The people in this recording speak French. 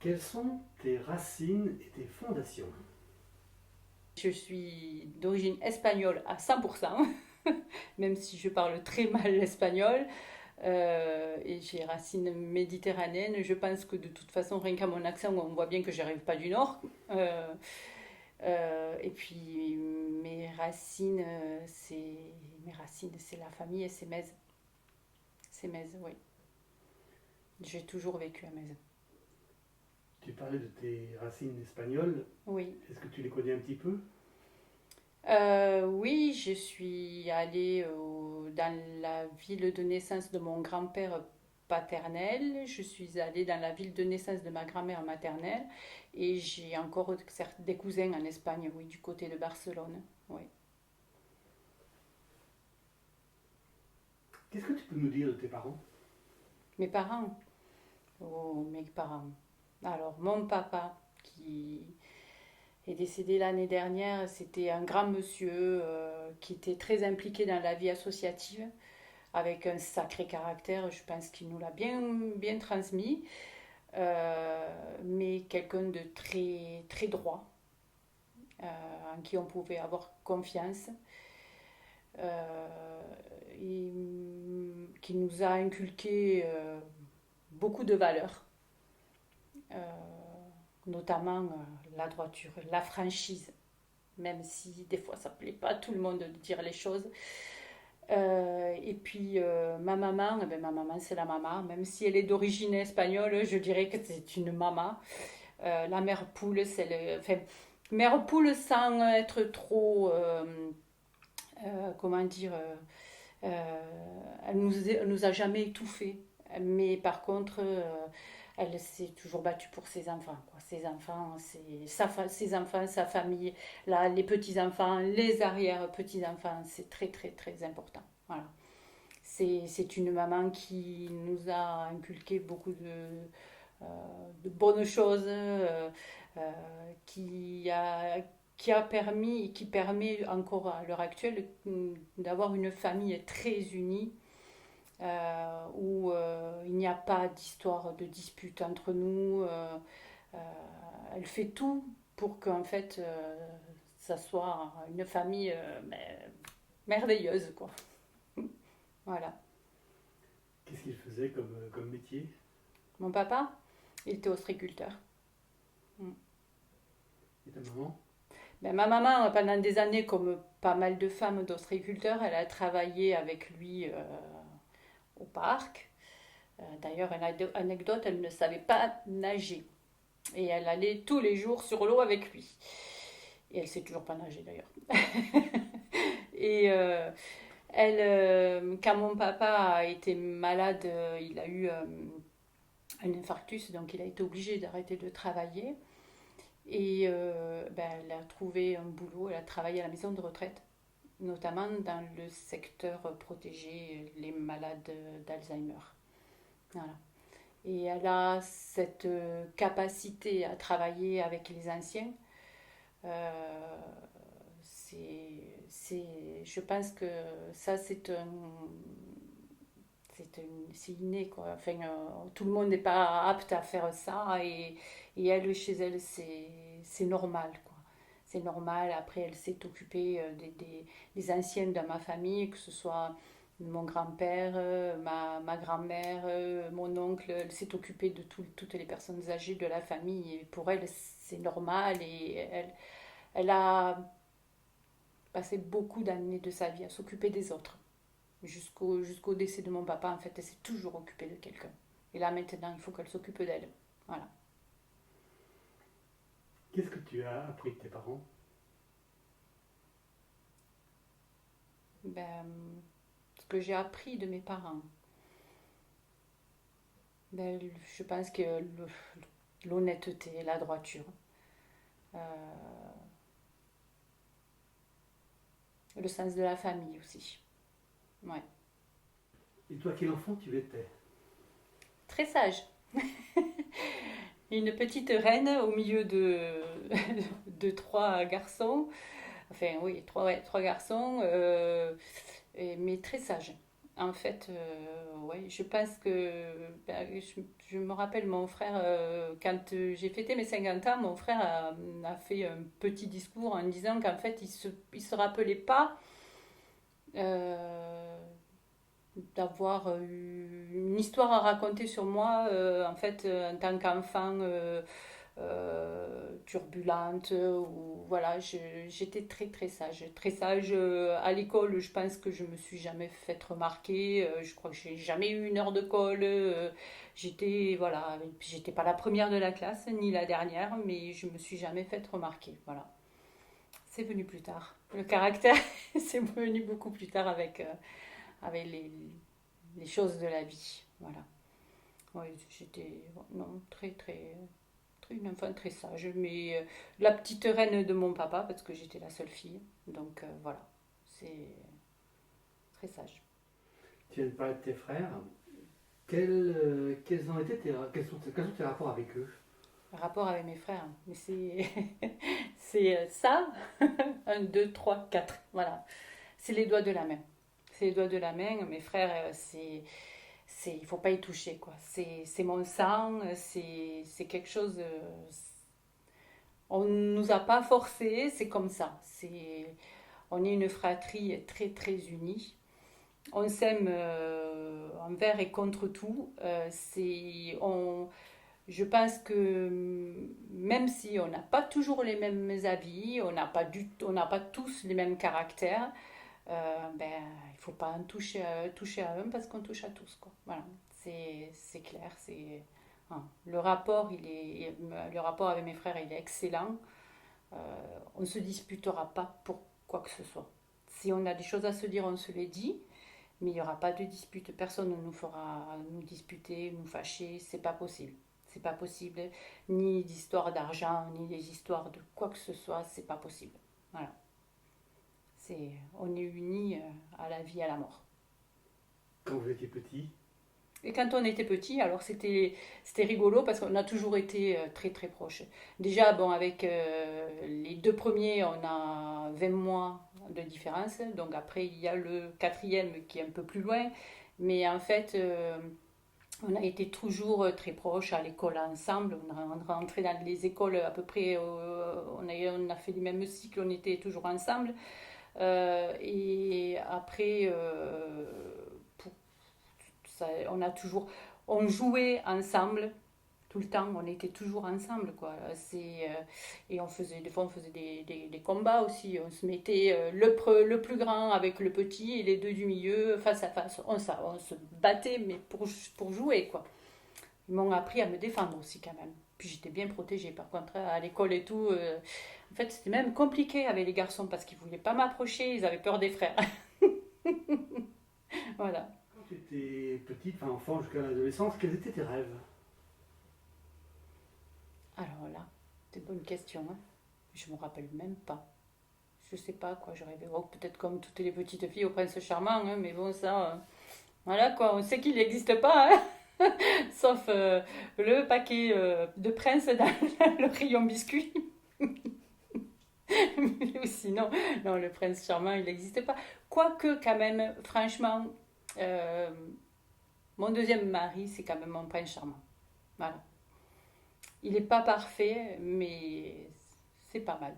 Quelles sont tes racines et tes fondations? Je suis d'origine espagnole à 100%, même si je parle très mal l'espagnol. Et j'ai racines méditerranéennes. Je pense que de toute façon, rien qu'à mon accent, on voit bien que j'arrive pas du Nord. Et puis mes racines, c'est la famille et c'est Metz. C'est Metz, oui. J'ai toujours vécu à Metz. Tu parlais de tes racines espagnoles. Oui. Est-ce que tu les connais un petit peu? Oui, je suis allée dans la ville de naissance de mon grand-père paternel. Je suis allée dans la ville de naissance de ma grand-mère maternelle. Et j'ai encore des cousins en Espagne, oui, du côté de Barcelone. Oui. Qu'est-ce que tu peux nous dire de tes parents? Mes parents. Oh, mes parents. Alors, mon papa, qui est décédé l'année dernière, c'était un grand monsieur qui était très impliqué dans la vie associative, avec un sacré caractère. Je pense qu'il nous l'a bien transmis, mais quelqu'un de très, très droit, en qui on pouvait avoir confiance, euh, et, qui nous a inculqué beaucoup de valeurs, euh, notamment la droiture, la franchise, même si des fois ça ne plaît pas à tout le monde de dire les choses. Et puis ma maman c'est la maman, même si elle est d'origine espagnole, je dirais que c'est une maman. La mère poule, c'est enfin, mère poule sans être trop, comment dire, elle nous a jamais étouffés. Mais par contre, elle s'est toujours battue pour ses enfants, quoi. Ses enfants, ses enfants, sa famille, là, les petits-enfants, les arrière-petits-enfants, c'est très, très, très important. Voilà. C'est une maman qui nous a inculqué beaucoup euh, de bonnes choses, euh, qui a, qui a permis et qui permet encore à l'heure actuelle d'avoir une famille très unie, où il n'y a pas d'histoire de dispute entre nous. Euh, Elle fait tout pour qu'en fait ça soit une famille merveilleuse, quoi. Voilà. Qu'est-ce qu'ils faisaient comme métier? Mon papa, il était ostréiculteur. Mm. Et ta maman? Ben, ma maman, pendant des années, comme pas mal de femmes d'ostréiculteurs, elle a travaillé avec lui au parc. D'ailleurs, une anecdote, elle ne savait pas nager. Et elle allait tous les jours sur l'eau avec lui. Et elle sait toujours pas nager d'ailleurs. Et quand mon papa a été malade, il a eu un infarctus, donc il a été obligé d'arrêter de travailler. Et ben, elle a trouvé un boulot, elle a travaillé à la maison de retraite, notamment dans le secteur protégé, les malades d'Alzheimer. Voilà. Et elle a cette capacité à travailler avec les anciens. Euh, je pense que ça, c'est inné, quoi. Enfin, tout le monde n'est pas apte à faire ça, et elle, chez elle, c'est normal, quoi. C'est normal. Après, elle s'est occupée des anciennes de ma famille, que ce soit mon grand-père, ma grand-mère, mon oncle. Elle s'est occupée de toutes les personnes âgées de la famille. Et pour elle, c'est normal. Et elle a passé beaucoup d'années de sa vie à s'occuper des autres. Jusqu'au décès de mon papa, en fait, elle s'est toujours occupée de quelqu'un. Et là, maintenant, il faut qu'elle s'occupe d'elle. Voilà. Qu'est-ce que tu as appris de tes parents? Ben, ce que j'ai appris de mes parents, ben, je pense que l'honnêteté, la droiture, euh, le sens de la famille aussi. Ouais. Et toi, quel enfant tu étais? Très sage. Une petite reine au milieu de trois garçons. Enfin, oui, trois, ouais, trois garçons, mais très sage. En fait, ouais, je pense que ben, je me rappelle mon frère, quand j'ai fêté mes 50 ans, mon frère a fait un petit discours en disant qu'en fait, il se rappelait pas euh, d'avoir eu une histoire à raconter sur moi, en fait, en tant qu'enfant turbulente, ou voilà, j'étais très très sage. Très sage à l'école, je pense que je me suis jamais fait remarquer, je crois que j'ai jamais eu une heure de colle, j'étais, voilà, j'étais pas la première de la classe, ni la dernière, mais je me suis jamais fait remarquer, voilà. C'est venu plus tard. Le caractère, c'est venu beaucoup plus tard avec les choses de la vie. Voilà. Oui, j'étais non, une enfant très sage, mais la petite reine de mon papa, parce que j'étais la seule fille. Donc voilà, c'est très sage. Tu viens de parler de tes frères. Quels ont été quels sont tes rapports avec eux? Le rapport avec mes frères, mais c'est c'est ça, un, deux, trois, quatre. Voilà, c'est les doigts de la main. C'est les doigts de la main. Mes frères, il faut pas y toucher, quoi. C'est mon sang, c'est quelque chose. On nous a pas forcé, c'est comme ça. On est une fratrie très très unie. On s'aime envers et contre tout. Je pense que même si on n'a pas toujours les mêmes avis, on n'a pas tous les mêmes caractères, ben, il faut pas en toucher à un parce qu'on touche à tous, quoi. Voilà, c'est clair. Hein. Le rapport avec mes frères, il est excellent. Euh, on ne se disputera pas pour quoi que ce soit. Si on a des choses à se dire, on se les dit, mais il n'y aura pas de dispute. Personne ne nous fera nous disputer, nous fâcher. C'est pas possible. C'est pas possible. Ni d'histoire d'argent, ni des histoires de quoi que ce soit. C'est pas possible. Voilà. On est unis à la vie, à la mort. Quand vous étiez petit? Et quand on était petit, alors c'était rigolo parce qu'on a toujours été très très proches. Déjà, bon, avec les deux premiers, on a 20 mois de différence. Donc après, il y a le quatrième qui est un peu plus loin. Mais en fait, on a été toujours très proches à l'école ensemble. On rentrait dans les écoles à peu près, on a fait les mêmes cycles, on était toujours ensemble. Et après, pour ça, on jouait ensemble tout le temps, on était toujours ensemble, quoi. Et des fois on faisait des combats aussi, on se mettait le plus grand avec le petit et les deux du milieu face à face, on se battait, mais pour jouer, quoi. Ils m'ont appris à me défendre aussi, quand même. Puis j'étais bien protégée, par contre, à l'école et tout. En fait, c'était même compliqué avec les garçons parce qu'ils voulaient pas m'approcher, ils avaient peur des frères. Voilà. Quand tu étais petite, enfin enfant jusqu'à l'adolescence, quels étaient tes rêves? Alors là, c'est une bonne question, hein. Je me rappelle même pas. Je sais pas quoi je rêvais. Oh, peut-être comme toutes les petites filles au prince charmant, hein, mais bon, ça, voilà quoi, on sait qu'il n'existe pas, hein. Sauf le paquet de princes dans le rayon biscuit. Ou sinon, non, le prince charmant, il n'existe pas. Quoique, quand même, franchement, euh, mon deuxième mari, c'est quand même mon prince charmant. Voilà. Il n'est pas parfait, mais c'est pas mal.